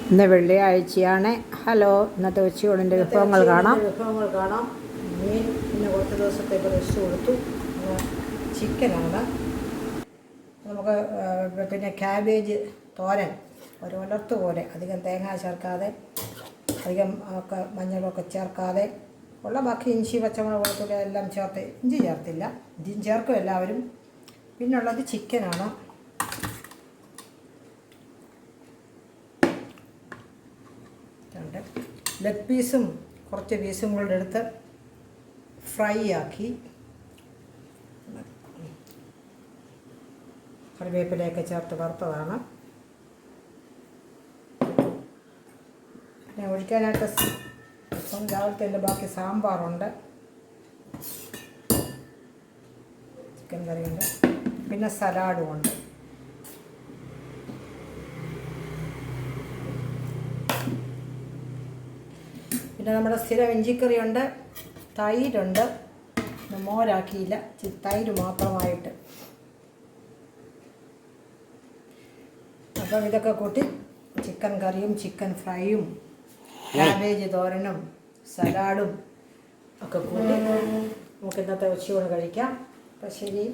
ഇന്ന് വെള്ളിയാഴ്ചയാണ്. ഹലോ, ഇന്നത്തെ ഉച്ചയൂണിൻ്റെ വിഭവങ്ങൾ കാണാം. മീൻ പിന്നെ കുറച്ച് ദിവസത്തേക്ക് റെസ്റ്റ് കൊടുത്തു. ചിക്കനാണ്. നമുക്ക് പിന്നെ ക്യാബേജ് തോരൻ, ഒരു ഉലർത്ത് പോലെ, അധികം തേങ്ങ ചേർക്കാതെ, അധികം ഒക്കെ മഞ്ഞളൊക്കെ ചേർക്കാതെ ഉള്ള, ബാക്കി ഇഞ്ചി പച്ചമുളക് വെളുത്തുള്ളി എല്ലാം ചേർത്ത്, ഇഞ്ചി ചേർത്തില്ല, ഇഞ്ചിയും ചേർക്കും എല്ലാവരും. പിന്നുള്ളത് ചിക്കനാണ്. ലെഗ് പീസും കുറച്ച് പീസും കൂടെ എടുത്ത് ഫ്രൈ ആക്കി, കറിവേപ്പിലയൊക്കെ ചേർത്ത് വറുത്തതാണ്. പിന്നെ ഒഴിക്കാനായിട്ട് ഇപ്പം രാവിലത്തെ എൻ്റെ ബാക്കി സാമ്പാറുണ്ട്, ചിക്കൻ കറിയുണ്ട്, പിന്നെ സലാഡും ഉണ്ട്. പിന്നെ നമ്മുടെ സ്ഥിരം ഇഞ്ചിക്കറിയുണ്ട്, തൈരുണ്ട്, മോരാക്കിയില്ല, തൈര് മാത്രമായിട്ട്. അപ്പം ഇതൊക്കെ കൂട്ടി ചിക്കൻ കറിയും ചിക്കൻ ഫ്രൈയും ക്യാബേജ് തോരനും സലാഡും ഒക്കെ കൂട്ടി നമുക്ക് ഇന്നത്തെ ഉച്ചയൂണ് കഴിക്കാം. അപ്പം ശരി.